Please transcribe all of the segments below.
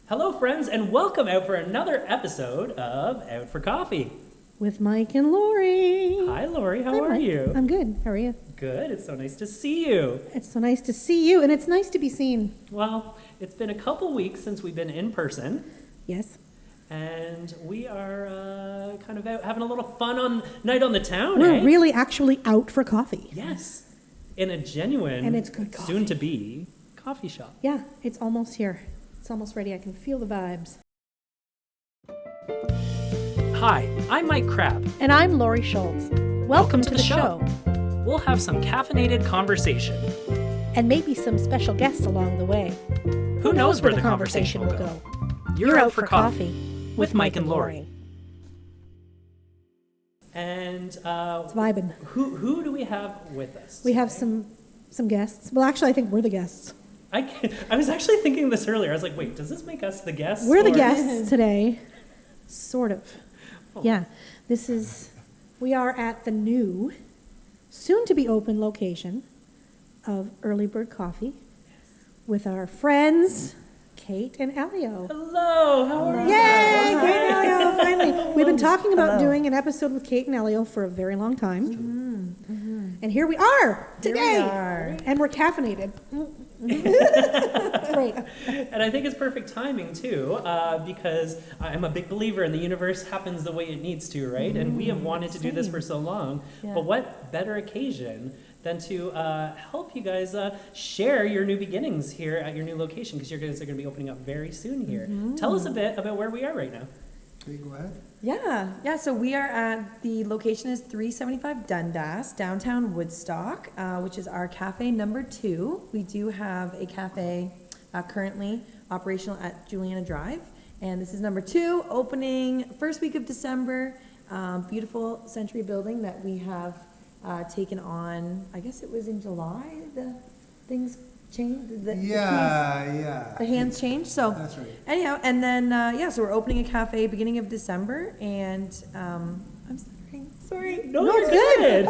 Hello, friends, and welcome out for another episode of Out for Coffee. With Mike and Laurie. Hi, Laurie. How Hi, are Mike. you? I'm good. How are you? Good. It's so nice to see you. It's so nice to see you, and it's nice to be seen. Well, it's been a couple weeks since we've been in person, Yes. and we are kind of out having a little fun on night on the town. We're eh? really actually out for coffee. Yes, in a genuine, And it's good coffee. soon-to-be coffee shop. Yeah, it's almost here. It's almost ready. I can feel the vibes. Hi, I'm Mike Crabb. And I'm Laurie Schultz. Welcome to the show. We'll have some caffeinated conversation. And maybe some special guests along the way. Who knows where the conversation will go? You're out for coffee with Mike and Laurie. And It's vibing. who do we have with us? We have some guests. Well, actually, I think we're the guests. I was actually thinking this earlier. I was like, wait, does this make us the guests? We're the or- guests today. Sort of. Oh. Yeah. We are at the new, soon-to-be-open location of Early Bird Coffee with our friends, Kate and Elio. Hello, how are you? Yay! Kate and Elio, finally. We've been talking about doing an episode with Kate and Elio for a very long time. And here we are today. And we're caffeinated. Great. And I think it's perfect timing too, because I'm a big believer in the universe happens the way it needs to, right? And we have wanted to do this for so long. Yeah. But what better occasion than to help you guys share your new beginnings here at your new location, because you guys are going to be opening up very soon here. Tell us a bit about where we are right now. Okay, go ahead. Yeah. So we are at the location is 375 Dundas, downtown Woodstock, which is our cafe number 2. We do have a cafe currently operational at Juliana Drive, and this is number 2, opening first week of December. Beautiful Century building that we have taken on. I guess it was in July. The things changed. The hands changed. So That's right. anyhow, and then so we're opening a cafe beginning of December, and I'm sorry. No, it's you're good.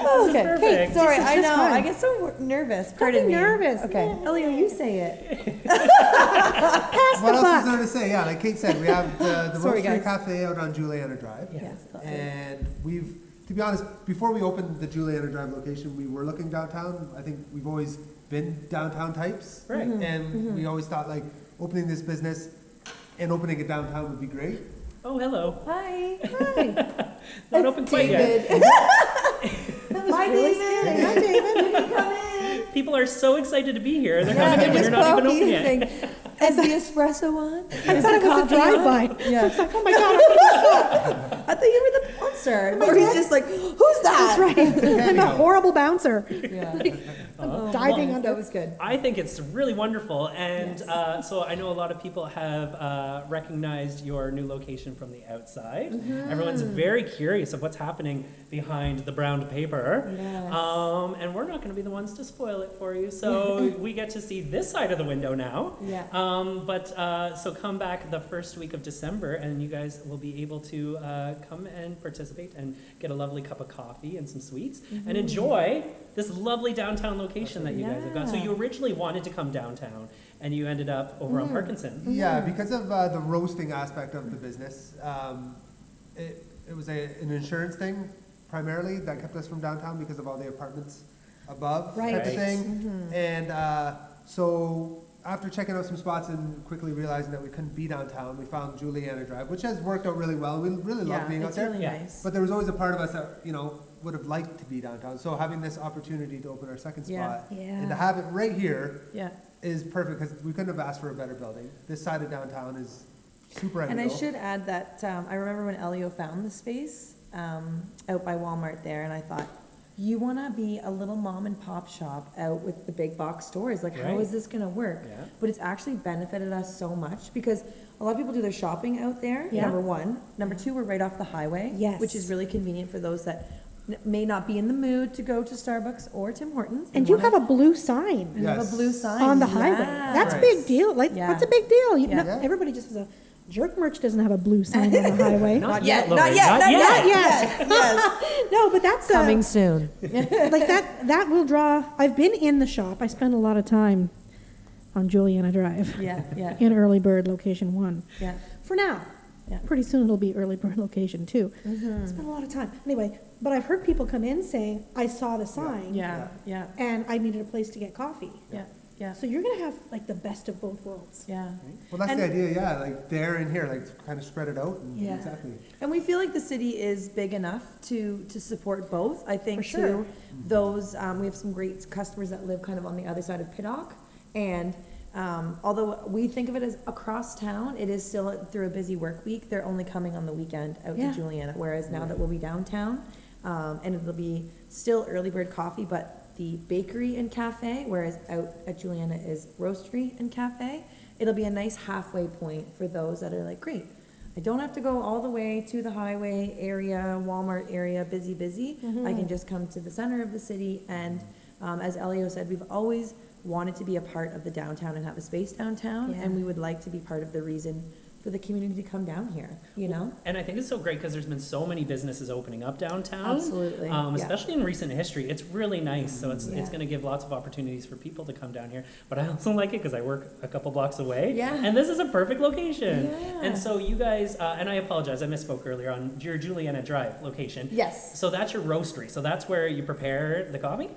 Oh, okay. perfect. Kate, sorry, This is I just know. fun. I get so nervous. Don't Pardon be me. nervous. Okay, Yeah. Elio, you say it. Pass What the else buck. is there to say? Yeah, like Kate said, we have the Sorry, Roastery guys. Cafe out on Juliana Drive. Yes. And we've, to be honest, before we opened the Juliana Drive location, we were looking downtown. I think we've always been downtown types. Right. And we always thought like opening this business and opening it downtown would be great. Oh, hello. Hi. Not open quite yet. Hi, really David. Hi, David. You can come in. People are so excited to be here. They're Yeah, coming in they're when just you're not even open poking, yet. saying, is the espresso on? I thought it was a drive-by. Yeah. It's like, oh my God, I thought you were the bouncer. my Or he's God. just like, who's that? that's right. I'm a horrible bouncer. Yeah. Diving under. That was good. I think it's really wonderful, and so I know a lot of people have recognized your new location from the outside. Everyone's very curious of what's happening behind the brown paper, Yes. and we're not going to be the ones to spoil it for you. So we get to see this side of the window now. Yeah. So come back the first week of December, and you guys will be able to come and participate and get a lovely cup of coffee and some sweets and enjoy this lovely downtown location that you guys have got. So Yeah. you originally wanted to come downtown, and you ended up over on Parkinson. Yeah, because of the roasting aspect of the business, it was an insurance thing primarily that kept us from downtown because of all the apartments above Right. type of Right. thing. And so after checking out some spots and quickly realizing that we couldn't be downtown, we found Juliana Drive, which has worked out really well. We really love being out it's there. really Yeah. nice. But there was always a part of us that, would have liked to be downtown. So having this opportunity to open our second Yeah. spot Yeah. and to have it right here Yeah. is perfect because we couldn't have asked for a better building. This side of downtown is super And I ideal. should add that I remember when Elio found the space out by Walmart there, and I thought, you want to be a little mom and pop shop out with the big box stores. Like, how Right. is this going to work? Yeah. But it's actually benefited us so much because a lot of people do their shopping out there, Yeah. number one. Number two, we're right off the highway, Yes. which is really convenient for those that may not be in the mood to go to Starbucks or Tim Hortons. And you have a blue sign You have a Yes. blue sign on the highway. Yeah. That's a Right. big deal. Like, Yeah. that's a big deal. Yeah. Everybody just has a Jerk Merch doesn't have a blue sign on the highway. Not yet, Laurie. not yet, not yet. Not yet. Yes, yes. No, but that's Coming soon. like that will draw. I've been in the shop. I spend a lot of time on Juliana Drive Yeah, yeah, in Early Bird Location 1. yeah. For now. Yeah. Pretty soon it'll be Early Bird Location 2. Mm-hmm. It's been a lot of time. Anyway, but I've heard people come in saying, I saw the sign Yeah, yeah, and I needed a place to get coffee. yeah, yeah, So you're going to have like the best of both worlds. yeah. Well, that's And- the idea, yeah, like there and here, like kind of spread it out. And Yeah. Exactly. And we feel like the city is big enough to support both. I think For sure. too, those, we have some great customers that live kind of on the other side of Peacock. And although we think of it as across town, it is still through a busy work week. They're only coming on the weekend out Yeah. to Juliana. Whereas now that we'll be downtown, and it'll be still early bird coffee, but the bakery and cafe, whereas out at Juliana is roastery and cafe. It'll be a nice halfway point for those that are like, great, I don't have to go all the way to the highway area, Walmart area, busy. I can just come to the center of the city. And as Elio said, we've always wanted to be a part of the downtown and have a space downtown. Yeah. And we would like to be part of the reason for the community to come down here, you know? And I think it's so great because there's been so many businesses opening up downtown. Absolutely, yeah. Especially in recent history. It's really nice. So it's Yeah. going to give lots of opportunities for people to come down here. But I also like it because I work a couple blocks away. Yeah. And this is a perfect location. Yeah. And so you guys, and I apologize, I misspoke earlier on your Juliana Drive location. Yes. So that's your roastery. So that's where you prepare the coffee?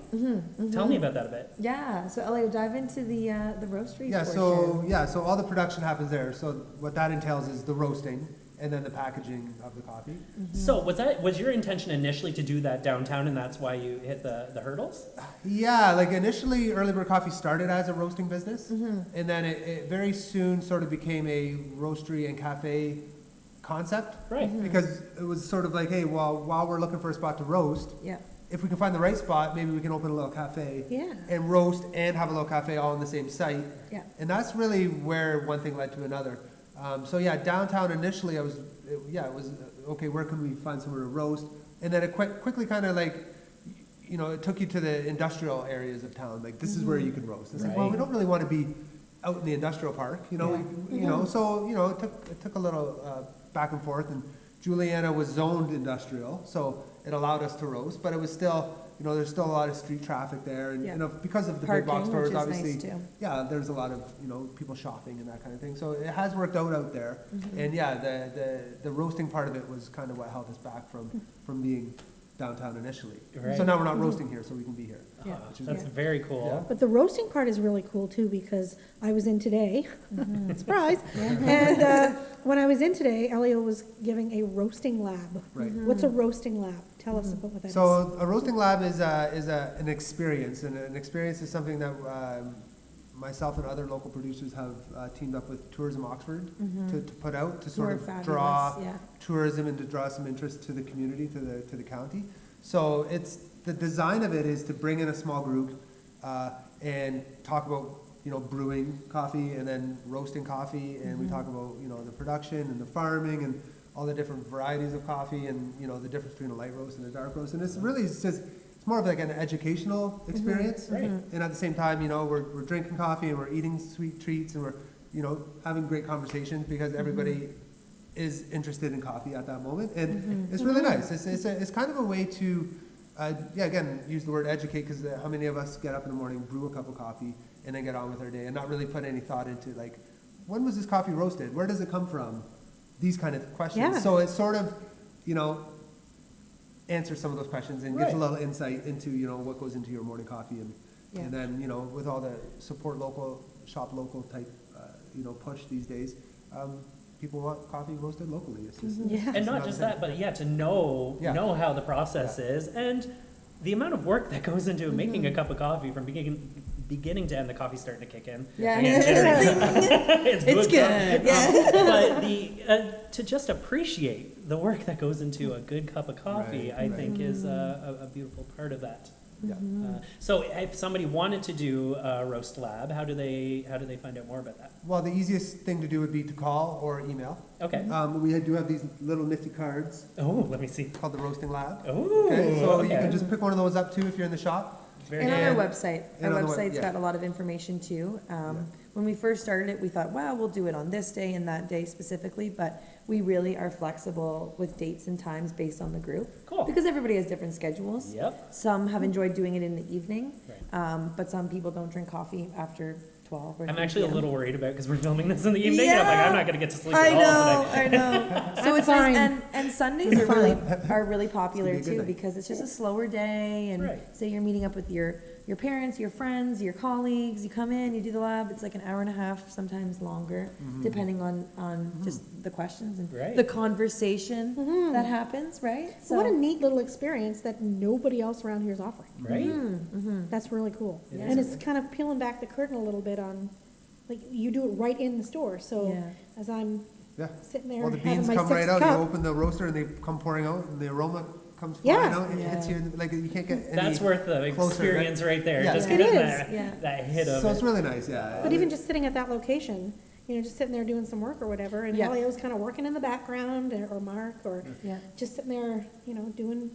Tell me about that a bit. Yeah, so Elio, dive into the roastery Yeah, portion. so all the production happens there. So what that entails is the roasting and then the packaging of the coffee. So was your intention initially to do that downtown and that's why you hit the hurdles? Yeah, like initially Early Bird Coffee started as a roasting business, and then it very soon sort of became a roastery and cafe concept. Right. Because it was sort of like, hey, well, while we're looking for a spot to roast, Yeah, if we can find the right spot, maybe we can open a little cafe Yeah. and roast and have a little cafe all on the same site. yeah. And that's really where one thing led to another. So yeah, downtown initially, it was okay. Where can we find somewhere to roast? And then it quickly kind of like, you know, it took you to the industrial areas of town. Like this is where you can roast. It's like, well, we Right. don't really want to be out in the industrial park, you know. You know, so you know, it took a little back and forth. And Juliana was zoned industrial, so it allowed us to roast, but it was still, you know, there's still a lot of street traffic there, and Yeah. you know, because of the big box Parking, stores, which is obviously, nice too. yeah, there's a lot of, you know, people shopping and that kind of thing. So it has worked out there, and yeah, the roasting part of it was kind of what held us back from being downtown initially. Right. So now we're not roasting here, so we can be here. Yeah. Ah, that's very cool. Yeah. But the roasting part is really cool too because I was in today, surprise, and when I was in today, Elio was giving a roasting lab. Right. What's a roasting lab? Tell us about what that is. So a roasting lab is an experience, and an experience is something that myself and other local producers have teamed up with Tourism Oxford to put out to sort We're of fabulous, draw yeah. tourism and to draw some interest to the community, to the county. So it's the design of it is to bring in a small group and talk about, you know, brewing coffee and then roasting coffee, and we talk about, you know, the production and the farming and all the different varieties of coffee and, you know, the difference between a light roast and a dark roast. And it's really just, it's more of like an educational experience. Right. And at the same time, you know, we're drinking coffee and we're eating sweet treats and we're, you know, having great conversations because everybody is interested in coffee at that moment. And it's really nice. It's kind of a way to, again, use the word educate, because how many of us get up in the morning, brew a cup of coffee, and then get on with our day and not really put any thought into, like, when was this coffee roasted? Where does it come from? These kind of questions. Yeah. So it's sort of, you know, answer some of those questions and gives a Right. little insight into, you know, what goes into your morning coffee. And then, you know, with all the support local, shop local type, you know, push these days, people want coffee roasted locally. It's just, Yeah. And not just that, but yeah, to know how the process is and the amount of work that goes into making a cup of coffee from beginning to end. The coffee's starting to kick in. Yeah. Again, it's It's good. good, yeah. But to just appreciate the work that goes into a good cup of coffee, Right, I right. think is a beautiful part of that. yeah. So if somebody wanted to do a roast lab, how do they find out more about that? Well, the easiest thing to do would be to call or email. Okay. We do have these little nifty cards Oh, let me see. called the Roasting Lab. Oh, Okay, so you okay. can just pick one of those up too if you're in the shop. Very And on good. our website. And Our on the web- website's yeah. got a lot of information too. When we first started it, we thought, wow, we'll do it on this day and that day specifically, but we really are flexible with dates and times based on the group. Cool. Because everybody has different schedules. Yep. Some have enjoyed doing it in the evening, Right. but some people don't drink coffee after 12 or I'm 3 actually a p.m. little worried about because we're filming this in the evening. And I'm like, Yeah. I'm not gonna get to sleep I at all know, tonight. I know. So it's fine. nice, and Sundays are really popular It's gonna be a too good night. because it's just a slower day, and Right. say you're meeting up with your parents, your friends, your colleagues. You come in, you do the lab. It's like an hour and a half, sometimes longer, depending on just the questions and Right. the conversation Mhm. that happens. Right. So what a neat little experience that nobody else around here is offering. Right? That's really cool. It And is. it's kind of peeling back the curtain a little bit on, like, you do it right in the store. So Yeah. as I'm Yeah. sitting there Well, the having beans my come right sixth out. You cup. open the roaster and they come pouring out, and the aroma comes flying Yeah. out. It hits you like you can't get any. That's worth the closer, experience right there. Yeah. Just It getting is, that, yeah. that hit of So it. it's really nice, yeah. But even just sitting at that location, you know, just sitting there doing some work or whatever, and Yeah. Elio's kind of working in the background, or Mark, or Yeah. just sitting there, you know, doing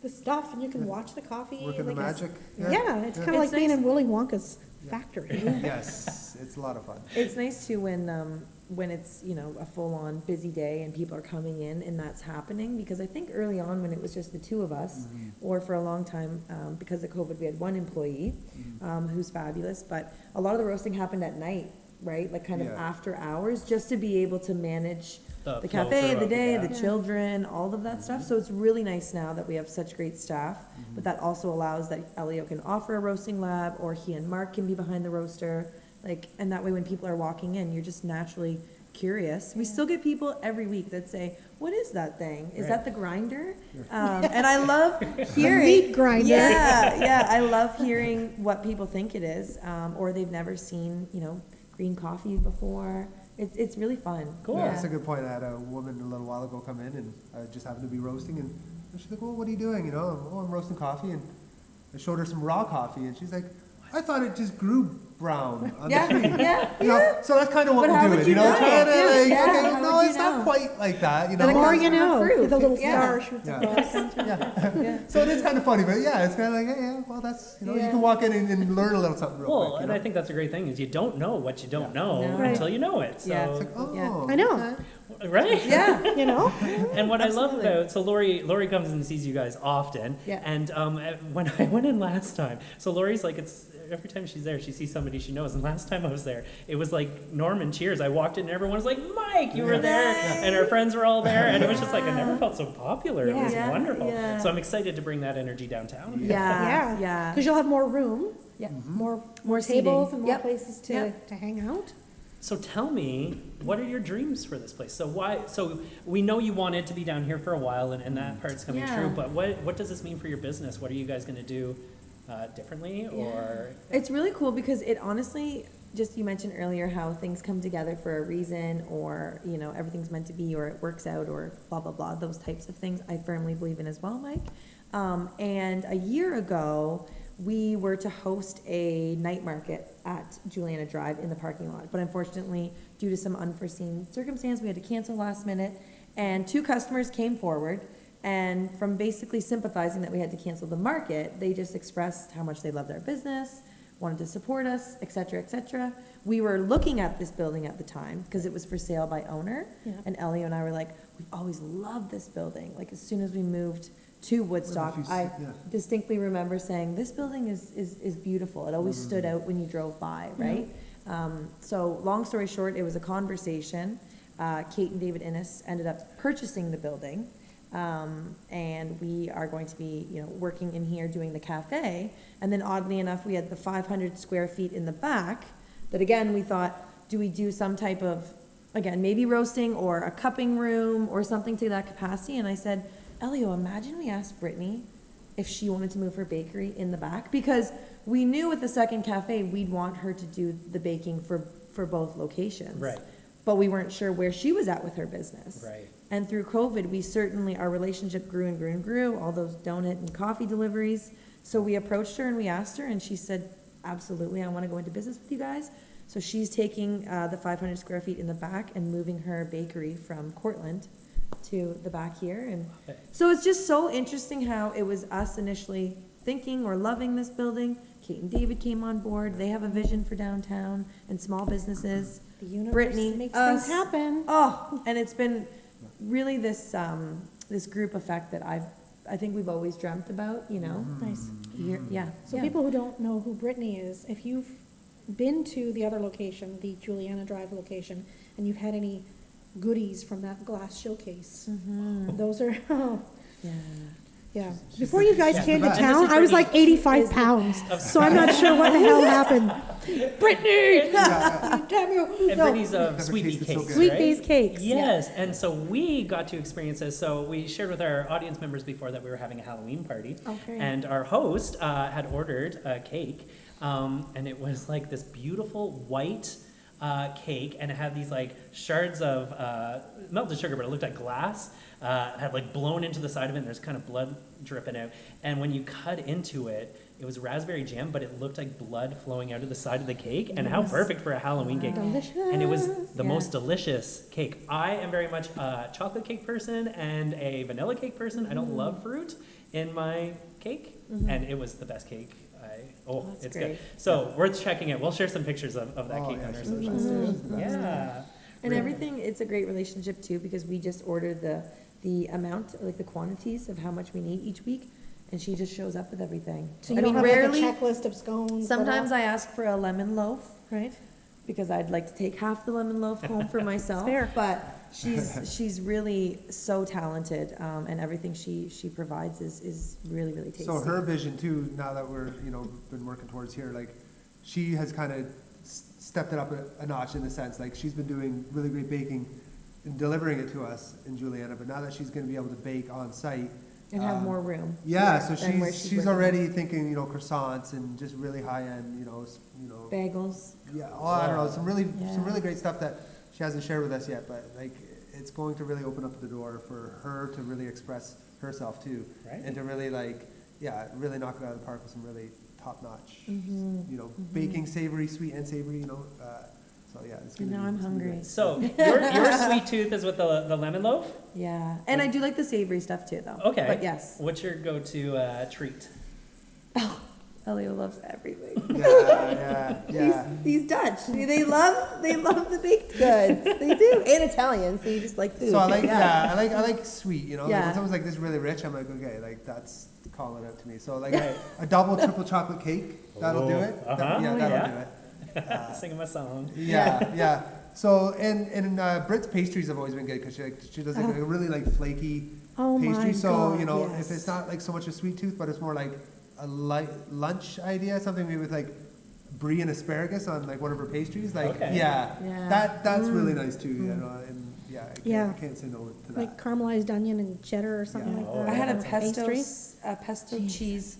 the stuff, and you can watch the coffee. working the like it's- magic. Yeah, it's kind of It's like being nice. in Willy Wonka's factory. Yes, it's a lot of fun. It's nice too when it's, you know, a full-on busy day and people are coming in and that's happening, because I think early on when it was just the two of us, or for a long time, because of COVID, we had one employee, who's fabulous, but a lot of the roasting happened at night, right? Like kind of Yeah. after hours, just to be able to manage the flow cafe, the throughout day, day. the Yeah. children, all of that stuff. So it's really nice now that we have such great staff, but that also allows that Elio can offer a roasting lab, or he and Mark can be behind the roaster. Like, and that way when people are walking in, you're just naturally curious. We still get people every week that say, "What is that thing? Is that the grinder?" And I love hearing meat grinder. Yeah, yeah, I love hearing what people think it is, or they've never seen, you know, green coffee before. It's really fun. Cool. Yeah, that's a good point. I had a woman a little while ago come in, and I just happened to be roasting, and she's like, "Well, what are you doing?" You know, "Oh, I'm roasting coffee," and I showed her some raw coffee, and she's like, "I thought it just grew brown on Yeah, the tree." yeah, You know, so that's kind of what But we're how doing, would you you know, know? trying to Yeah, like, yeah, okay, how no, would you it's not know? quite like that, you But know. it The more comes you from know, fruit. the little Yeah. star shoots Yeah. across. Yeah. So it is kind of funny, but yeah, it's kind of like, hey, yeah, well, that's, you know, you Yeah. can walk in and learn a little something real Well, quick. and You I know? think that's a great thing is you don't know what you don't know No. Right. until you know it. So Yeah. It's like, oh, Yeah. I know. okay. right? Yeah. You know? And what I love Absolutely. about, so Lori comes and sees you guys often. Yeah. And when I went in last time, so Lori's like, it's every time she's there, she sees somebody she knows. And last time I was there, it was like Norman Cheers. I walked in and everyone was like, Mike, you were there. And our friends were all there. And it was just like, I never felt so popular. It was Yeah. wonderful. Yeah. So I'm excited to bring that energy downtown. Yeah. Yeah. Because you'll have more room, Yeah. more seating. tables, and more Yep. places to, Yep. to hang out. So tell me, what are your dreams for this place? So we know you wanted to be down here for a while and that part's coming Yeah. true, but what does this mean for your business? What are you guys gonna do differently or? It's really cool because it honestly, just you mentioned earlier how things come together for a reason, or, you know, everything's meant to be, or it works out, or blah, blah, blah, those types of things I firmly believe in as well, Mike. And a year ago, we were to host a night market at Juliana Drive in the parking lot. But unfortunately, due to some unforeseen circumstance, we had to cancel last minute. And 2 customers came forward, and from basically sympathizing that we had to cancel the market, they just expressed how much they loved our business, wanted to support us, et cetera, et cetera. We were looking at this building at the time because it was for sale by owner. Yeah. And Elio and I were like, we've always loved this building. Like, as soon as we moved to Woodstock, Well, if you I s- yeah. distinctly remember saying, this building is beautiful. It always stood out when you drove by, right? So long story short, it was a conversation. Kate and David Innes ended up purchasing the building. And we are going to be, you know, working in here doing the cafe. And then oddly enough, we had the 500 square feet in the back that, again, we thought, do we do some type of, again, maybe roasting or a cupping room or something to that capacity? And I said, Elio, imagine we asked Brittany if she wanted to move her bakery in the back, because we knew with the second cafe, we'd want her to do the baking for both locations. Right. But we weren't sure where she was at with her business. Right. And through COVID, we certainly, our relationship grew and grew and grew, all those donut and coffee deliveries. So we approached her and we asked her, and she said, absolutely, I want to go into business with you guys. So she's taking the 500 square feet in the back and moving her bakery from Cortland to the back here. And Okay. so it's just so interesting how it was us initially thinking or loving this building. Kate and David came on board. They have a vision for downtown and small businesses. The universe Brittany, makes us. things happen. Oh, and it's been really this this group effect that I think we've always dreamt about, you know. Nice. Yeah. So yeah. people who don't know who Brittany is, if you've been to the other location, the Juliana Drive location, and you've had any goodies from that glass showcase. Those are, Yeah. yeah. Before you guys Yeah. came to And this town, is I was Brittany. like 85 pounds, so I'm not sure what the hell happened. Brittany! Damn you! And No. Brittany's Never sweet beet tasted so cakes, good. Sweet right? beet cakes. Yes, and so we got to experience this. So we shared with our audience members before that we were having a Halloween party, Okay. and our host had ordered a cake, and it was like this beautiful white cake, and it had these like shards of melted sugar, but it looked like glass. Had like blown into the side of it, and there's kind of blood dripping out. And when you cut into it, it was raspberry jam, but it looked like blood flowing out of the side of the cake. And how perfect for a Halloween cake! Delicious. And it was the Yeah. most delicious cake. I am very much a chocolate cake person and a vanilla cake person. I don't love fruit in my cake, and it was the best cake. That's It's great. good. So worth checking out. We'll share some pictures of that Oh, cake yeah, on our she's the socials. best. She's the best. Yeah. And everything, it's a great relationship too, because we just order the amount, like the quantities of how much we need each week, and she just shows up with everything. So you I don't mean, have rarely, like a checklist of scones. sometimes I ask for a lemon loaf, Right? because I'd like to take half the lemon loaf home for myself. fair. But she's really so talented, and everything she provides is really, really tasty. So her vision too, now that we're, been working towards here, like, she has kind of stepped it up a notch in the sense, like, she's been doing really great baking and delivering it to us in Juliana, but now that she's gonna be able to bake on site. And have more room. Yeah, so than where she's working. already thinking, croissants and just really high end, Bagels. yeah, I don't know, some really Yeah. great stuff that she hasn't shared with us yet, but like, it's going to really open up the door for her to really express herself too. Right. And to really really knock it out of the park with some really top notch, baking, savory, sweet and savory, so yeah. It's And gonna now be- I'm it's gonna be hungry. great. So your sweet tooth is with the lemon loaf. Yeah. And I do like the savory stuff too, though. Okay. But yes, What's your go-to treat? Elio loves everything. Yeah. He's Dutch. They love the baked goods. They do. And Italian, so you just like food. So I like, I like sweet, Like Yeah. when someone's like this really rich, I'm like, okay, like that's calling out to me. So like a double, triple chocolate cake, that'll do it. Uh-huh. Yeah, that'll Yeah. do it. Sing him a song. Yeah. So and Brit's pastries have always been good because she does like a really like flaky Oh my pastry. So God, if yes. it's not like so much a sweet tooth, but it's more like a light lunch idea, something maybe with like brie and asparagus on like one of her pastries. Like Okay. Yeah. that's really nice too. And I can't say no to that. Like caramelized onion and cheddar or something Yeah. like Oh, that. I had a or pastry. pesto Jeez. cheese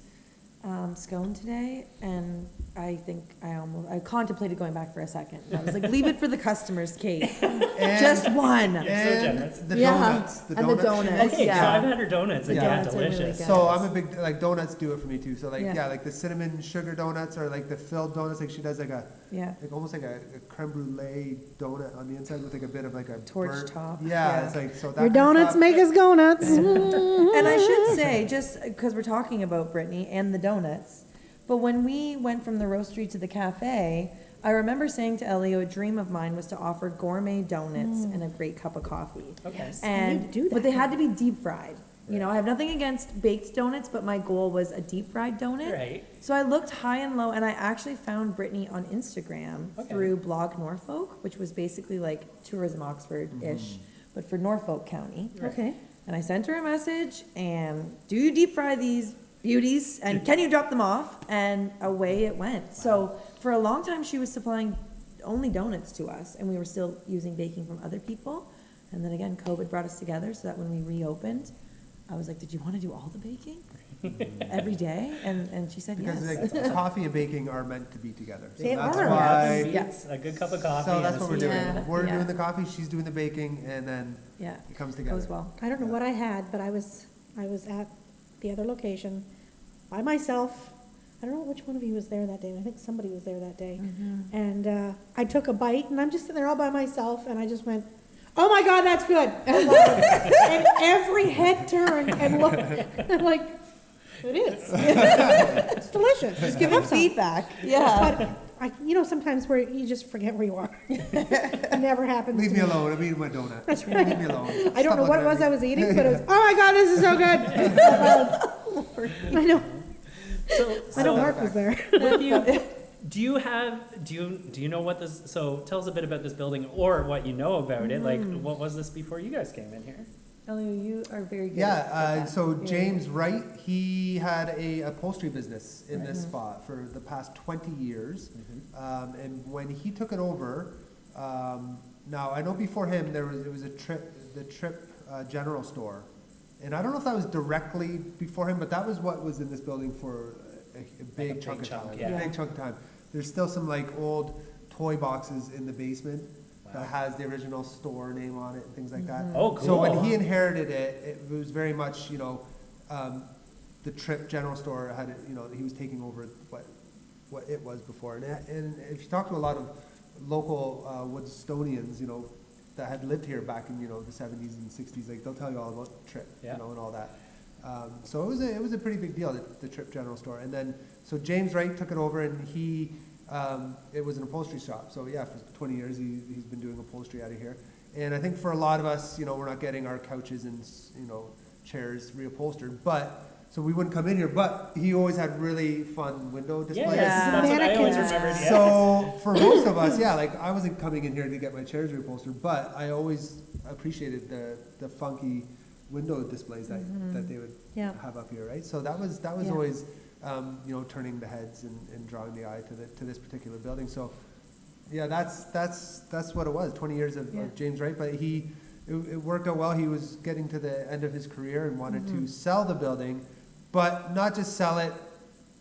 scone today, and I think I contemplated going back for a second. I was like, leave it for the customers, Kate. And- Just one. You're so and generous. the Yeah. donuts. And the donuts. Okay, Yeah. so I've had her donuts. And Yeah. yeah, Donuts are really delicious. good. So I'm a big like donuts do it for me too. So like Yeah. like the cinnamon sugar donuts or like the filled donuts. Like she does like Yeah. almost like a creme brulee donut on the inside with like a bit of like a Torch burnt- top. Yeah, Yeah. it's like so that Your kind of donuts stuff. make us go nuts. And I should say, just because we're talking about Brittany and the donuts, but when we went from the roastery to the cafe, I remember saying to Elio, a dream of mine was to offer gourmet donuts and a great cup of coffee. Okay. And do that. but they had to be deep fried. I have nothing against baked donuts, but my goal was a deep fried donut. Right. So I looked high and low, and I actually found Brittany on Instagram Okay. through Blog Norfolk, which was basically like Tourism Oxford-ish, but for Norfolk County. Okay. And I sent her a message, and do you deep fry these beauties? And can you drop them off? And away it went. So for a long time, she was supplying only donuts to us, and we were still using baking from other people. And then again, COVID brought us together, so that when we reopened, I was like, did you want to do all the baking every day? And she said Because yes. like coffee and baking are meant to be together. So They that's are. why. Yes, a good cup of coffee. So and that's a what we're sweet doing. Yeah. We're Yeah. doing the coffee, she's doing the baking, and then Yeah, it comes together. goes well. I don't know what I had, but I was at the other location by myself. I don't know which one of you was there that day. I think somebody was there that day. And I took a bite, and I'm just sitting there all by myself, and I just went, "Oh my God, that's good!" And every head turned and looked. I'm like, "It is. It's delicious." Just give me feedback. Yeah. But sometimes where you just forget where you are. It never happens. Leave to me alone. I'm eating my donut. That's right. Leave me alone. I don't Stop know what it looking was at I me. was eating, but it was, "Oh my God, this is so good." I know. So, I know so Mark was there. with you Do you know what this? So tell us a bit about this building or what you know about it. Like, what was this before you guys came in here? Elio, you are very good. Yeah, at that. so Very James Wright, he had a upholstery business in this Mhm. spot for the past 20 years. And when he took it over, now I know before him it was the Trip General Store. And I don't know if that was directly before him, but that was what was in this building for a big chunk of time. yeah. A big chunk of time. There's still some like old toy boxes in the basement that has the original store name on it and things like that. Oh, cool. So when he inherited it, it was very much, the Trip General Store had, he was taking over what it was before. And if you talk to a lot of local Woodstonians, that had lived here back in, the 70s and 60s, like they'll tell you all about Trip, Yeah. and all that. So it was a pretty big deal, the Trip General Store. And then, so James Wright took it over and it was an upholstery shop. So yeah, for 20 years he's been doing upholstery out of here. And I think for a lot of us, we're not getting our couches and, chairs reupholstered, so we wouldn't come in here, but he always had really fun window displays. Yes, that's what I always Mannequins. remembered. Yeah. So for most of us, like I wasn't coming in here to get my chairs reupholstered, but I always appreciated the funky window displays that they would Yeah. have up here, right? So that was Yeah. always turning the heads and drawing the eye to this particular building. So yeah, that's what it was. 20 years of James Wright, but it worked out well. He was getting to the end of his career and wanted to sell the building, but not just sell it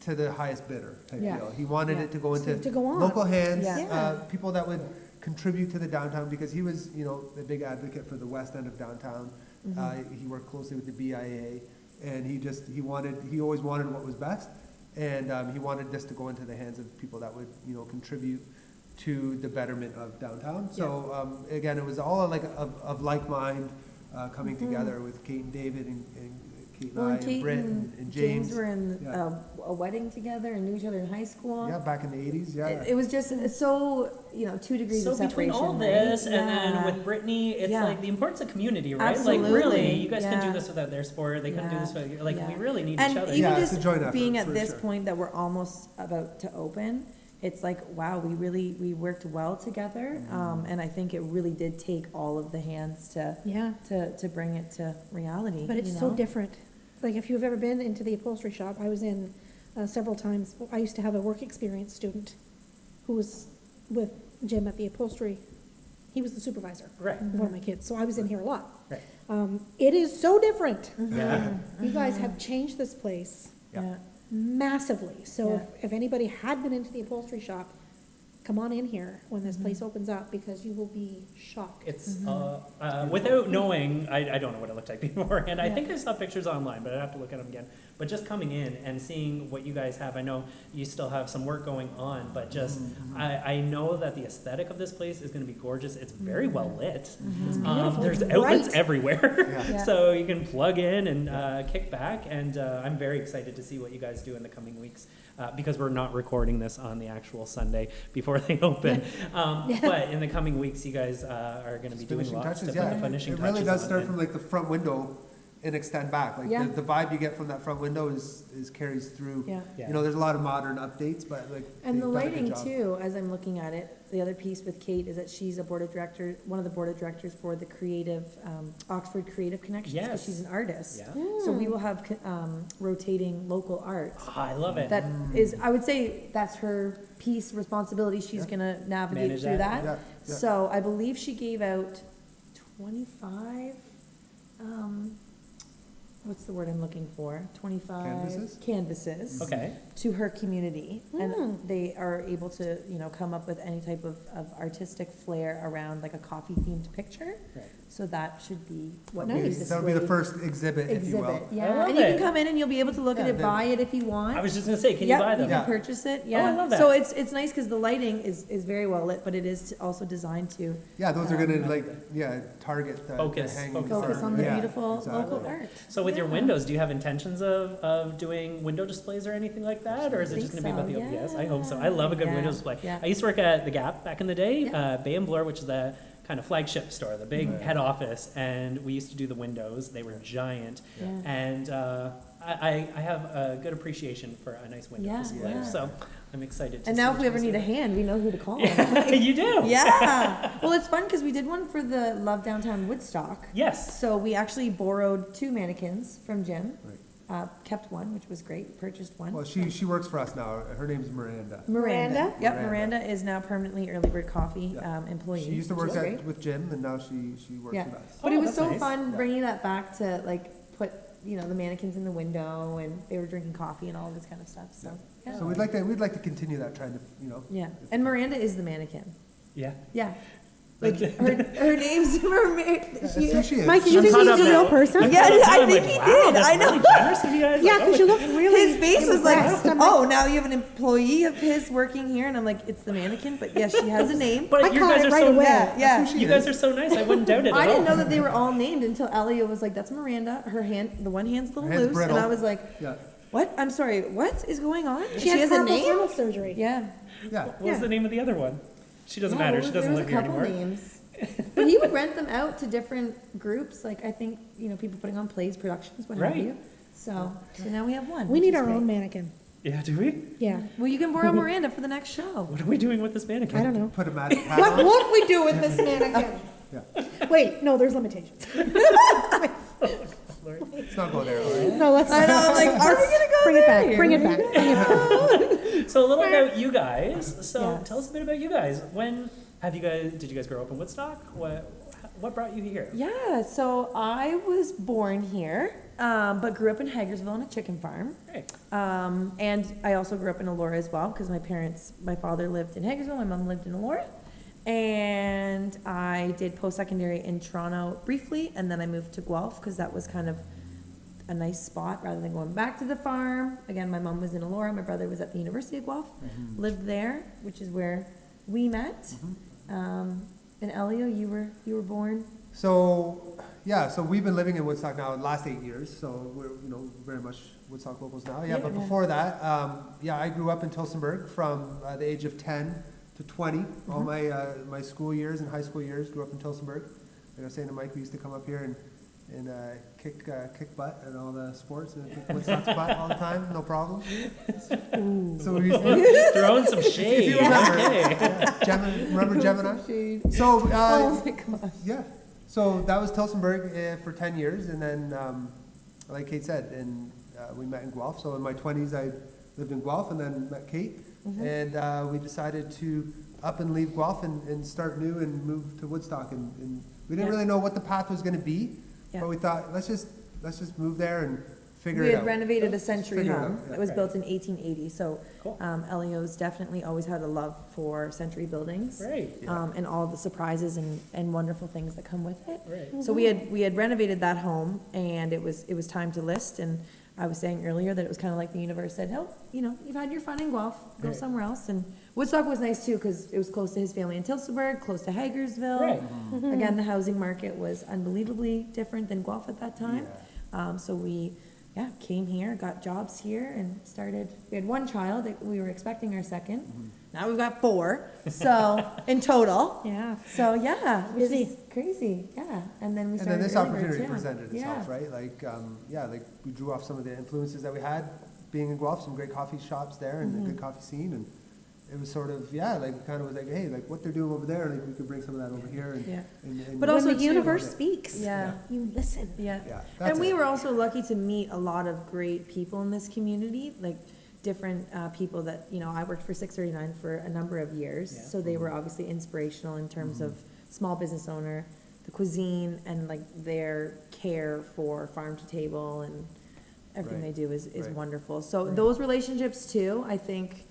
to the highest bidder type Yeah. deal. He wanted Yeah. it to go into To go on. local hands, Yeah. people that would contribute to the downtown, because he was, a big advocate for the west end of downtown. He worked closely with the BIA, and he always wanted what was best, and he wanted this to go into the hands of people that would, contribute to the betterment of downtown. So again, it was all like of like mind coming together with Kate and David and Kate and Well, I and Kate and Britt and and James. James were in Yeah. a wedding together and knew each other in high school. Yeah, back in the 80s. Yeah. It was just so, 2 degrees So of between separation. all this right? and then Yeah. with Brittany, it's Yeah. like the importance of community, right? Absolutely. Like really, you guys can Yeah. do this without their sport. They couldn't do Yeah. this without, like Yeah. we really need And each other. even Yeah, it's just a joint effort, being at for this sure. point that we're almost about to open, it's like, wow, we worked well together. And I think it really did take all of the hands to Yeah. bring it to reality. But it's so different. Like if you've ever been into the upholstery shop, I was in several times. I used to have a work experience student who was with Jim at the upholstery. He was the supervisor Right. of one of my kids, so I was in here a lot. Right. It is so different. Yeah. You guys have changed this place Yeah. massively. So Yeah. if anybody had been into the upholstery shop, come on in here when this place opens up, because you will be shocked. It's without knowing, I don't know what it looked like beforehand. I Yeah. think I saw pictures online, but I'd have to look at them again. But just coming in and seeing what you guys have, I know you still have some work going on, but just I know that the aesthetic of this place is going to be gorgeous. It's very well lit. It's beautiful. There's It's outlets bright. everywhere, Yeah. so you can plug in and kick back. And I'm very excited to see what you guys do in the coming weeks. Because we're not recording this on the actual Sunday before they open. But in the coming weeks, you guys are going to be doing Finishing lots touches, to yeah. put the finishing It touches really does on. start And from like the front window and extend back. Like Yeah. the vibe you get from that front window is carries through. Yeah. Yeah. There's a lot of modern updates, but like And the they've done a good lighting job. too, as I'm looking at it, the other piece with Kate is that she's a board of directors, one of the board of directors for the creative, Oxford Creative Connections, because Yes. she's an artist. Yeah. So we will have rotating local art. Oh, I love it. That is, I would say that's her piece, responsibility, she's gonna navigate Manage through that. that. Yeah. So I believe she gave out 25, what's the word I'm looking for? 25 Canvases? canvases Okay. to her community, and they are able to, come up with any type of artistic flair around like a coffee themed picture. Right. So that should be what Nice. we That'll be the first exhibit, if you will. exhibit. I Yeah, love and you it. can come in and you'll be able to look at Yeah, it, the- buy it if you want. I was just going to say, can Yep, you buy them? You Yeah. can purchase it. Oh, Yeah. I love that. So it's nice because the lighting is very well lit, but it is also designed to Yeah, those are gonna target the Focus- hanging focus focus art. on the Yeah, beautiful exactly. local art. So with your Yeah. windows, do you have intentions of doing window displays or anything like that? Or is it just going to be about the Think so, OPS? I hope so. I love a good yeah, window display. yeah. I used to work at The Gap back in the day, Yeah. Bay and Bloor, which is the kind of flagship store, the big head office, and we used to do the windows. They were giant, Yeah. and I have a good appreciation for a nice window Yeah, display. yeah. So I'm excited. To And see now if what we you ever guys need a do. hand, we know who to call. You do. Yeah. Well, it's fun because we did one for the Love Downtown Woodstock. Yes. So we actually borrowed 2 mannequins from Jim. Right. Kept one, which was great. Purchased one. Well, she works for us now. Her name's Miranda. Miranda. Yep, Miranda. Miranda is now permanently Early Bird Coffee Yeah. employee. She used to which work is great. with Jim, and now she works Yeah. with us. But Oh, it was that's so nice. fun Yeah. bringing that back to like put the mannequins in the window and they were drinking coffee and all of this kind of stuff. So yeah. So we'd like to continue that trend. Yeah. And Miranda is the mannequin. Yeah. Yeah. Like her name's That's who she is. Mike, did you I'm think caught he up was a now. real person? Yeah, I I'm think like, he wow, did. that's I know. really generous of you guys. Yeah, Like, because you look really. His face was like, impressed. I'm like, oh, now you have an employee of his working here, and I'm like, it's the mannequin, but yes, she has a name. But I you caught guys it are right so away. Yeah. You guys are so nice. I wouldn't doubt it at I didn't all. know that they were all named until Elio was like, that's Miranda. The one hand's a little Her hand's loose, brittle. and I was like, Yeah. what? I'm sorry, what is going on? She had has a carpal name? tunnel surgery. Yeah. Yeah. What was Yeah. the name of the other one? She doesn't Yeah, matter. there She was- doesn't there live was here a couple anymore. names. But he would rent them out to different groups, like I think, people putting on plays, productions, what have Right. you. So now we have one. We which need is our great. own mannequin. Yeah, do we? Yeah. Well, you can borrow Miranda for the next show. What are we doing with this mannequin? I don't know. Put a magic hat What on. won't we do with this mannequin? Yeah. Wait, no, there's limitations. Let's not go there. All right? No, let's. I know, I'm like, are we gonna go Bring it there? back. Bring it back. Bring it back. So a little about you guys. So Yes. tell us a bit about you guys. Did you guys grow up in Woodstock? What brought you here? Yeah, so I was born here, but grew up in Hagersville on a chicken farm. Hey. And I also grew up in Elora as well because my father lived in Hagersville, my mom lived in Elora. And I did post-secondary in Toronto briefly, and then I moved to Guelph because that was kind of a nice spot rather than going back to the farm. Again, my mom was in Elora, my brother was at the University of Guelph, lived there, which is where we met. And Elio, you were born. So we've been living in Woodstock now the last 8 years. So we're very much Woodstock locals now. Yeah, but before that, I grew up in Tillsonburg from the age of 10 to 20. All my school years and high school years grew up in Tillsonburg. Like I was saying to Mike, we used to come up here and kick butt at all the sports and kick Woodstock's butt all the time, no problem. So we used to, Throwing some shade. if you remember, Okay. remember Gemini? So Oh my gosh. yeah, so that was Tillsonburg for 10 years, and then like Kate said, and we met in Guelph. So in my 20s, I lived in Guelph, and then met Kate, and we decided to up and leave Guelph and start new and move to Woodstock, and we didn't Yeah. really know what the path was going to be, Yeah. but we thought let's just move there and figure We it had out. renovated a century Figure it home. out, yeah. It was built in 1880. So Cool. Elio's definitely always had a love for century buildings. Great. And all the surprises and wonderful things that come with it. Right. So we had renovated that home, and it was time to list. And I was saying earlier that it was kind of like the universe said, "Oh, you've had your fun in Guelph. Go Right. somewhere else." And Woodstock was nice too because it was close to his family in Tillsonburg, close to Hagersville. Right. Again, the housing market was unbelievably different than Guelph at that time. So we came here, got jobs here, and started. We had one child. We were expecting our second. Now we've got 4. So in total. Yeah. So yeah, which Busy. is crazy. Yeah, and then we And started. then this Early Birds, opportunity yeah. presented itself, Yeah. right? Like we drew off some of the influences that we had being in Guelph, some great coffee shops there and a good coffee scene, and it was sort of kind of was like, hey, like what they're doing over there, like we could bring some of that over here, and, Yeah. and But When also the too- universe speaks, Yeah. you listen. Yeah. yeah, that's And we it. were also lucky to meet a lot of great people in this community, like different people that, I worked for 639 for a number of years. Yeah. So they were obviously inspirational in terms of small business owner, the cuisine, and like their care for farm to table, and everything Right. they do is Right. wonderful. So Right. those relationships too, I think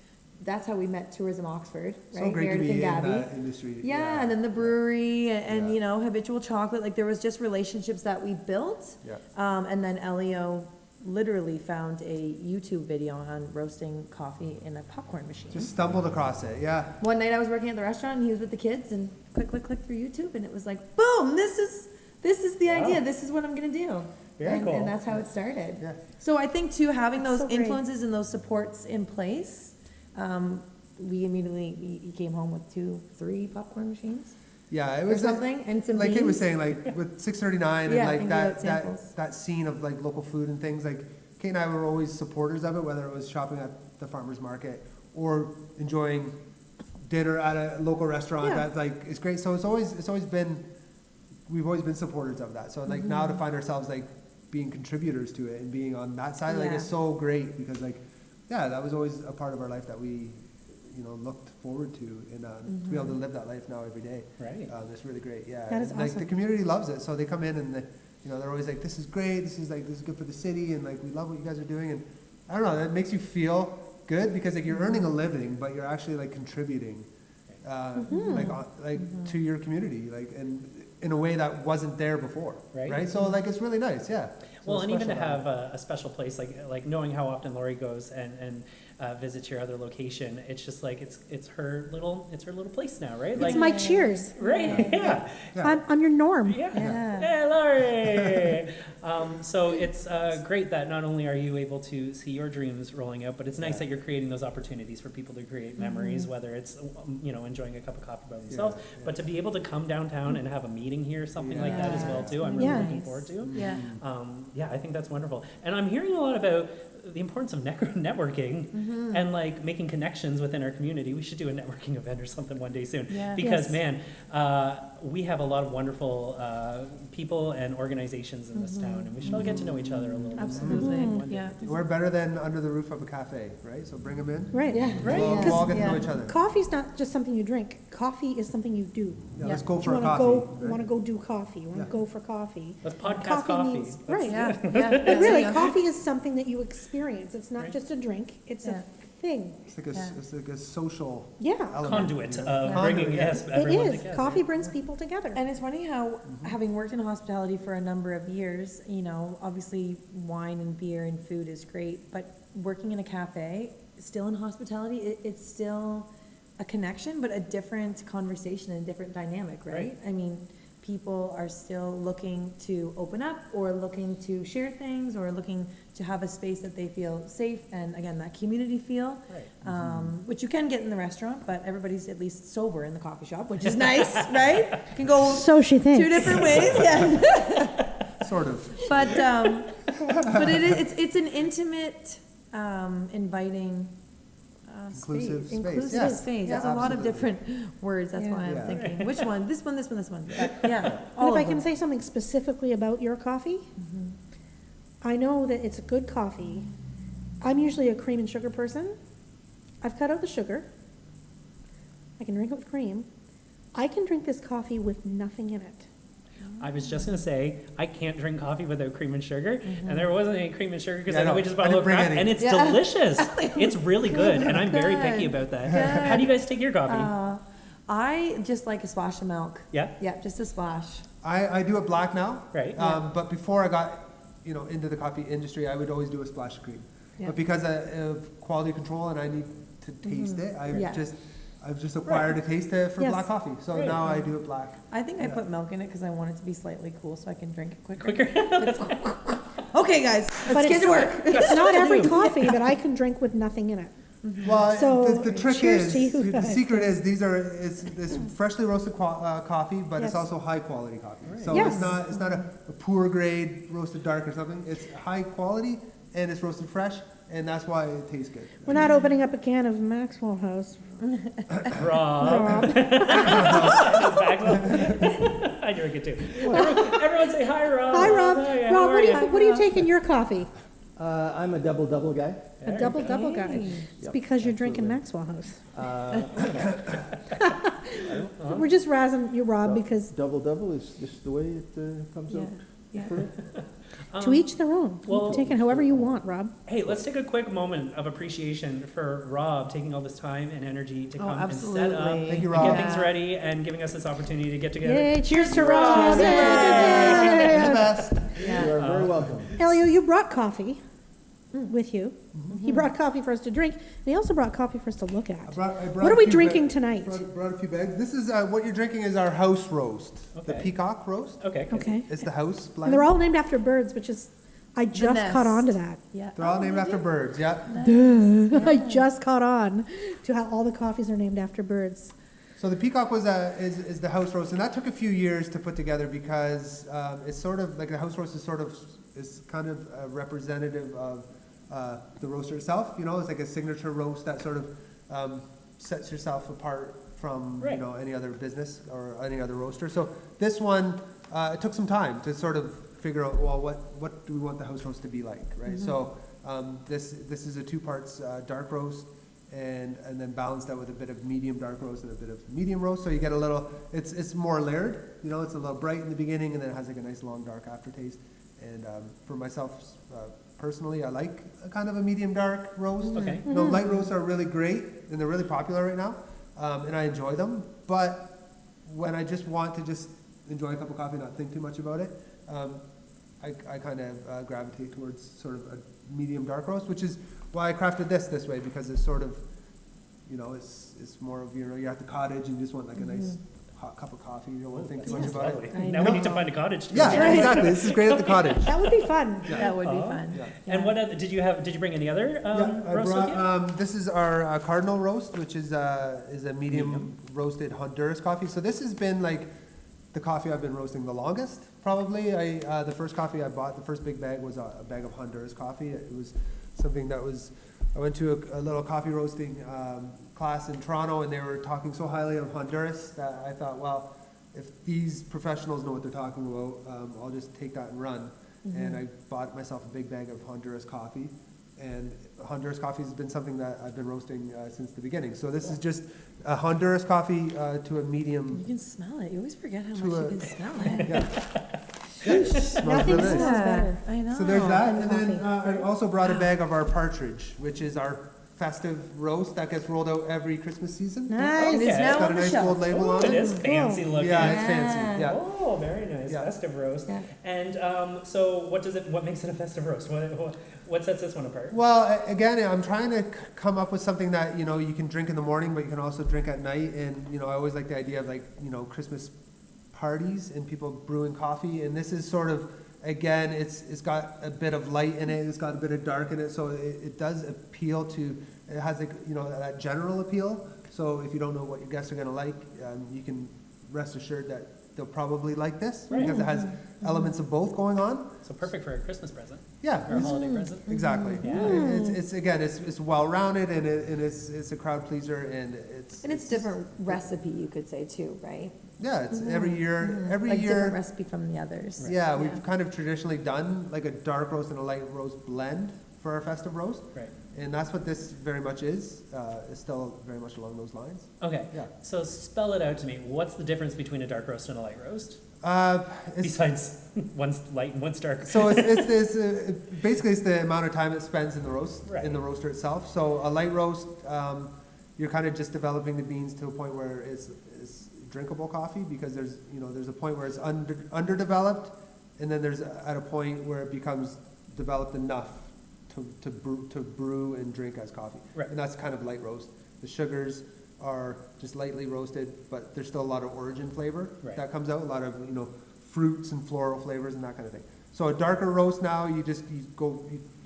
that's how we met Tourism Oxford, right? So great Meredith to be and in Gabby. that industry. Yeah, and then the brewery and Yeah. Habitual Chocolate. Like there was just relationships that we built. Yeah. And then Elio literally found a YouTube video on roasting coffee in a popcorn machine. Just stumbled across it. Yeah. One night I was working at the restaurant and he was with the kids and click through YouTube and it was like, boom, this is the Wow. idea. This is what I'm gonna do. Very cool. And that's how it started. Yeah. So I think too, having That's those so great. influences and those supports in place, we immediately he came home with 2-3 popcorn machines. Yeah, it or was something, and some like Kate was beans. saying, like with 639 Yeah, and like and give out that samples. that scene of like local food and things. Like Kate and I were always supporters of it, whether it was shopping at the farmers market or enjoying dinner at a local restaurant. Yeah. That like is great. So it's always been, we've always been supporters of that. So like now to find ourselves like being contributors to it and being on that side, like Yeah. is so great because like yeah, that was always a part of our life that we looked forward to, and to be able to live that life now every day. Right. It's really great. Yeah. That is And, like awesome. the community loves it, so they come in and they're always like, "This is great. This is good for the city, and like we love what you guys are doing." And I don't know, that makes you feel good because like you're earning a living, but you're actually like contributing, to your community, like and in a way that wasn't there before. Right. So like it's really nice. Yeah. So Well, it's and even to special have a special place, like knowing how often Laurie goes and visits your other location, it's just like it's her little place now, right? It's Like my cheers. right, yeah. Yeah. I'm your norm. Yeah. Yeah. Hey, Laurie. So it's great that not only are you able to see your dreams rolling out, but it's nice that you're creating those opportunities for people to create memories, whether it's enjoying a cup of coffee by themselves, but to be able to come downtown and have a meeting here, something like that as well too. I'm really Yeah. looking forward to. Yeah. Yeah, I think that's wonderful. And I'm hearing a lot about the importance of networking and like making connections within our community. We should do a networking event or something one day soon. Yeah. Because Yes. man, we have a lot of wonderful people and organizations in this town, and we should all get to know each other a little bit. Absolutely. One day. Yeah. We're better than under the roof of a cafe, right? So bring them in. Right. Yeah. We'll all get to know Yeah. each other. Coffee's not just something you drink. Coffee is something you do. Yeah, Yeah. let's go You for a want to coffee. go, right? want to go do coffee. You want to Yeah. go for coffee. Let's podcast coffee. means- right. Yeah. Yeah. But really, Yeah. coffee is something that you experience. It's not Right. just a drink. It's Yeah. a thing. It's like a social Yeah. element. Conduit you know? of Conduit, bringing yeah. yes, It everyone is. together. Coffee brings people together. And it's funny how, having worked in hospitality for a number of years, obviously wine and beer and food is great, but working in a cafe, still in hospitality, it's still a connection, but a different conversation and a different dynamic, right? Right. I mean, people are still looking to open up or looking to share things or looking to have a space that they feel safe and, again, that community feel. Right. Which you can get in the restaurant, but everybody's at least sober in the coffee shop, which is nice, right? You can go So she thinks. two different ways, yeah. Sort of. But it's an intimate, inviting Inclusive space, inclusive yeah. space. Yeah, That's a lot of absolutely. different words. That's Yeah. why I'm Yeah. thinking which one? This one. But yeah, And all if I of can them. say something specifically about your coffee, I know that it's a good coffee. I'm usually a cream and sugar person. I've cut out the sugar. I can drink it with cream. I can drink this coffee with nothing in it. I was just gonna say I can't drink coffee without cream and sugar, and there wasn't any cream and sugar because Yeah, I know no, we just I bought a didn't little bring craft, any. and it's Yeah. delicious. It's really good, and I'm very Good. picky about that. Good. How do you guys take your coffee? I just like a splash of milk. Yeah. Yeah, just a splash. I do it black now. Right. But before I got into the coffee industry, I would always do a splash of cream. Yeah. But because of quality control and I need to taste it, Yeah. I've just acquired a taste for Yes. black coffee. So Right. now I do it black. I think I Yeah. put milk in it because I want it to be slightly cool so I can drink it quicker. Quicker. Okay, guys, But let's get it's- to work. It's not every coffee that I can drink with nothing in it. Well, So, the trick cheers is, to you the guys. secret is it's freshly roasted coffee, but it's Yes. also high quality coffee. So Yes. it's not a poor grade roasted dark or something. It's high quality and it's roasted fresh, and that's why it tastes good. We're not opening up a can of Maxwell House. Rob. Rob. I drink it too. Everyone say hi, Rob. Hi, Rob. Hi, how Rob, are what do ya? you, what do you take in your coffee? I'm a double guy. A double guy. It's Yep, because you're drinking absolutely. Maxwell House. Uh, We're just razzing you, Rob, because double is just the way it comes Yeah. out. Yeah. For it. to each their own. well- You take it however you want, Rob. Hey, let's take a quick moment of appreciation for Rob taking all this time and energy to Oh, come and set up absolutely. Thank you, and Rob. get things ready and giving us this opportunity to get together. Yay, cheers to Rob. Rob. Cheers, Yay. You're the best. Yeah. You are very welcome. Elio, you brought coffee with you. He brought coffee for us to drink, and he also brought coffee for us to look I at. brought What are a we few drinking ba- tonight? Brought a few bags. This is what you're drinking is our house roast, the Okay. Peacock Roast. Okay. good. Okay. It's the house blend. And they're all named after birds, which is, I just nest. caught on to that. Yeah. They're all named Oh, after yeah. birds. Yeah. Duh. I just caught on to how all the coffees are named after birds. So the Peacock was is the house roast, and that took a few years to put together because it's sort of like the house roast is kind of a representative of the roaster itself. You know, it's like a signature roast that sort of sets yourself apart from Right. any other business or any other roaster. So this one, it took some time to sort of figure out, well, what do we want the house roast to be like, right? So this is a 2 parts dark roast, and then balanced out with a bit of medium dark roast and a bit of medium roast. So you get a little, it's more layered, it's a little bright in the beginning, and then it has like a nice long dark aftertaste. And for myself, personally, I like a kind of a medium dark roast. Okay. Light roasts are really great, and they're really popular right now, and I enjoy them. But when I just want to just enjoy a cup of coffee and not think too much about it, I kind of gravitate towards sort of a medium dark roast, which is why I crafted this way, because it's sort of, it's more of, you're at the cottage and you just want like a nice hot cup of coffee. You don't want to think too much about Lovely. it. Now we need to find a cottage. to Yeah, go to. exactly. This is great at the cottage. That would be fun. That would be Oh. fun. Yeah. And what other, did you bring any other I roast with you? brought, this is our Cardinal Roast, which is a medium roasted Honduras coffee. So this has been like the coffee I've been roasting the longest, probably. The first coffee I bought, the first big bag was a bag of Honduras coffee. It was something that was, I went to a little coffee roasting class in Toronto, and they were talking so highly of Honduras that I thought, well, if these professionals know what they're talking about, I'll just take that and run. And I bought myself a big bag of Honduras coffee. And Honduras coffee has been something that I've been roasting since the beginning. So this is just a Honduras coffee to a medium. You can smell it. You always forget how To much a- you can smell it. Yeah, it smells Nothing really nice. smells better. I know. So there's that, And and then coffee. I also brought a bag of our partridge, which is our festive roast that gets rolled out every Christmas season. Nice. It is Okay. now It's got on a the nice shelf. gold label Oh, on it it. is fancy looking. Yeah, it's fancy. Yeah. Oh, very nice. Yeah. Festive roast. Yeah. And so what makes it a festive roast? What sets this one apart? Well, again, I'm trying to come up with something that you can drink in the morning, but you can also drink at night. And I always like the idea of Christmas parties and people brewing coffee. And this is sort of, again, it's got a bit of light in it. It's got a bit of dark in it, so it does appeal to. It has that general appeal. So if you don't know what your guests are going to like, you can rest assured that they'll probably like this Right. because it has elements of both going on. So perfect for a Christmas present Yeah, or a holiday present. exactly. Yeah. It's well rounded and it's a crowd pleaser and And it's different recipe, you could say too, right? Yeah, it's every year. Every Like different year, recipe from the others. yeah, we've kind of traditionally done like a dark roast and a light roast blend for our festive roast, Right. and that's what this very much is. It's still very much along those lines. Okay. Yeah. So spell it out to me. What's the difference between a dark roast and a light roast? It's, Besides one's light and one's dark. so basically it's the amount of time it spends in the roast, Right. in the roaster itself. So a light roast, you're kind of just developing the beans to a point where it's drinkable coffee, because there's a point where it's underdeveloped, and then there's at a point where it becomes developed enough to brew and drink as coffee. Right. And that's kind of light roast. The sugars are just lightly roasted, but there's still a lot of origin flavor Right. that comes out, a lot of fruits and floral flavors and that kind of thing. So a darker roast now, you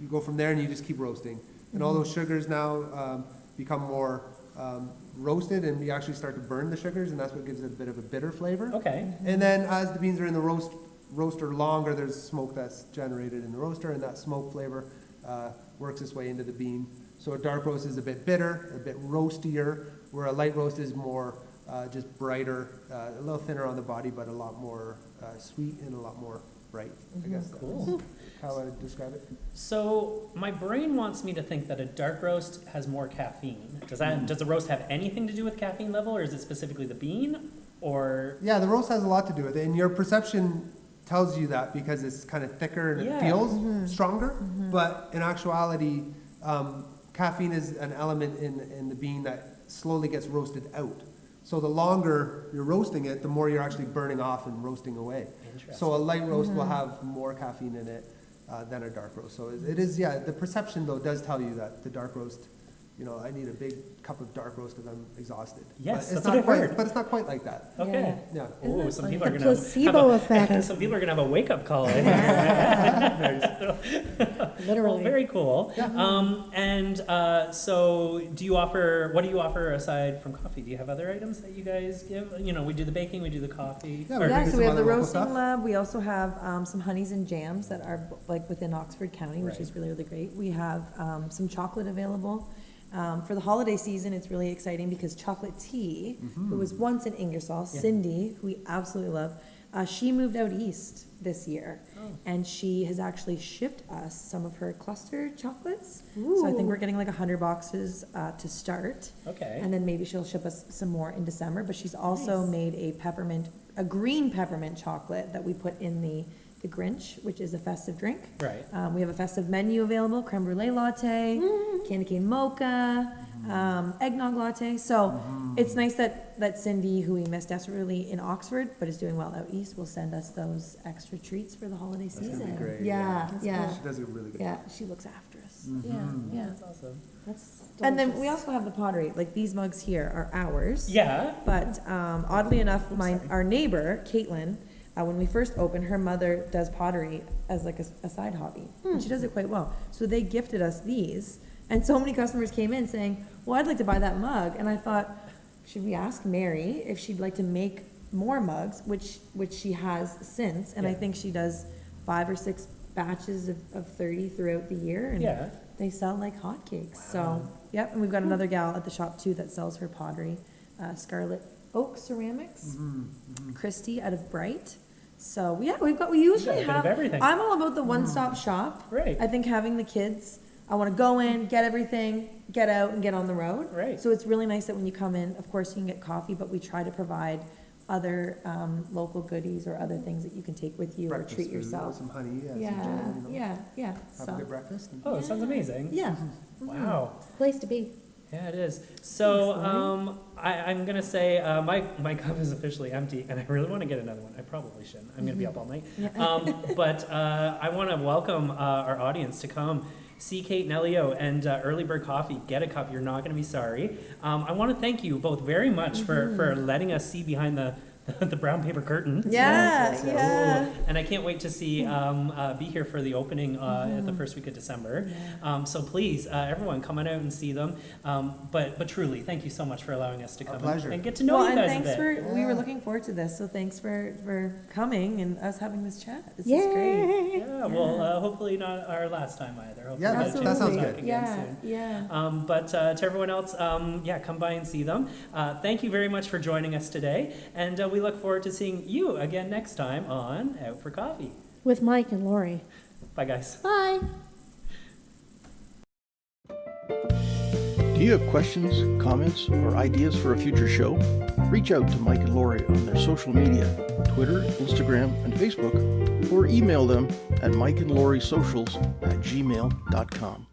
go from there and you just keep roasting, and all those sugars now become more roasted, and you actually start to burn the sugars, and that's what gives it a bit of a bitter flavor. Okay. And then as the beans are in the roaster longer, there's smoke that's generated in the roaster, and that smoke flavor works its way into the bean. So a dark roast is a bit bitter, a bit roastier, where a light roast is more just brighter, a little thinner on the body, but a lot more sweet and a lot more bright, I guess. Cool. That's how I would describe it. So my brain wants me to think that a dark roast has more caffeine. Does the roast have anything to do with caffeine level, or is it specifically the bean? Or Yeah, the roast has a lot to do with it, and your perception tells you that because it's kind of thicker and Yeah. it feels stronger. But in actuality, caffeine is an element in the bean that slowly gets roasted out. So the longer you're roasting it, the more you're actually burning off and roasting away. interesting. So a light roast will have more caffeine in it than a dark roast. So it is, yeah, the perception though does tell you that the dark roast I need a big cup of dark roast because I'm exhausted. Yes, but that's what I heard. But it's not quite like that. Okay. Yeah. Oh, some people The are going to placebo effect. Some people are going to have a wake-up call. Literally. Well, very cool. So what do you offer aside from coffee? Do you have other items that you guys give? We do the baking, we do the coffee. Yeah, Or- Yeah, so some we have other the local roasting stuff. lab. We also have some honeys and jams that are like within Oxford County, which Right. is really, really great. We have some chocolate available. For the holiday season, it's really exciting because Chocolate Tea, who was once in Ingersoll, Yeah. Cindy, who we absolutely love, she moved out east this year. Oh. And she has actually shipped us some of her cluster chocolates. So I think we're getting like 100 boxes to start. Okay. And then maybe she'll ship us some more in December. But she's also made a green peppermint chocolate that we put in the Grinch, which is a festive drink. Right. We have a festive menu available: creme brulee latte, candy cane mocha, eggnog latte. So it's nice that Cindy, who we miss desperately in Oxford, but is doing well out east, will send us those extra treats for the holiday That's gonna season. be great, Yeah, That's yeah, She does a really good yeah. job. She looks after us. Mhm. Yeah. That's awesome. That's And then we delicious. also have the pottery. Like these mugs here are ours. Yeah. But oddly enough, our neighbor, Caitlin, when we first opened, her mother does pottery as like a side hobby. And she does it quite well. So they gifted us these. And so many customers came in saying, well, I'd like to buy that mug. And I thought, should we ask Mary if she'd like to make more mugs, which she has since. And I Yeah. think she does 5 or 6 batches of 30 throughout the year. And Yeah. they sell like hotcakes. So, yep. And we've got another gal at the shop too that sells her pottery, Scarlet Oak Ceramics, Christy out of Bright. So yeah, we usually got a bit of have everything. I'm all about the one-stop shop. Right. I think having the kids, I want to go in, get everything, get out, and get on the road. Right. So it's really nice that when you come in, of course you can get coffee, but we try to provide other local goodies or other things that you can take with you Breakfast or treat food, yourself. Some honey, some Yeah, jam, yeah. Have a So good breakfast. And Oh, it sounds amazing. yeah. Wow. Place to be. Yeah, it is. So Thanks, Laurie. I'm gonna say my cup is officially empty, and I really want to get another one. I probably shouldn't. I'm gonna be up all night. But I want to welcome our audience to come see Kate and Elio and Early Bird Coffee. Get a cup. You're not gonna be sorry. I want to thank you both very much for letting us see behind the brown paper curtain. Yeah, yeah. And I can't wait to see be here for the opening at the first week of December. So please, everyone, come on out and see them. But truly, thank you so much for allowing us to come pleasure. and get to know Well, you and guys thanks a bit. we were looking forward to this, so thanks for coming and us having this chat. This is great. Yay! Yeah, well, hopefully not our last time either. Hopefully Yeah, we'll get a that chance sounds to good. talk again Yeah, soon. yeah. But to everyone else, come by and see them. Thank you very much for joining us today, and we look forward to seeing you again next time on Out for Coffee. With Mike and Laurie. Bye, guys. Bye. Do you have questions, comments, or ideas for a future show? Reach out to Mike and Laurie on their social media, Twitter, Instagram, and Facebook, or email them at mikeandlauriesocials@gmail.com.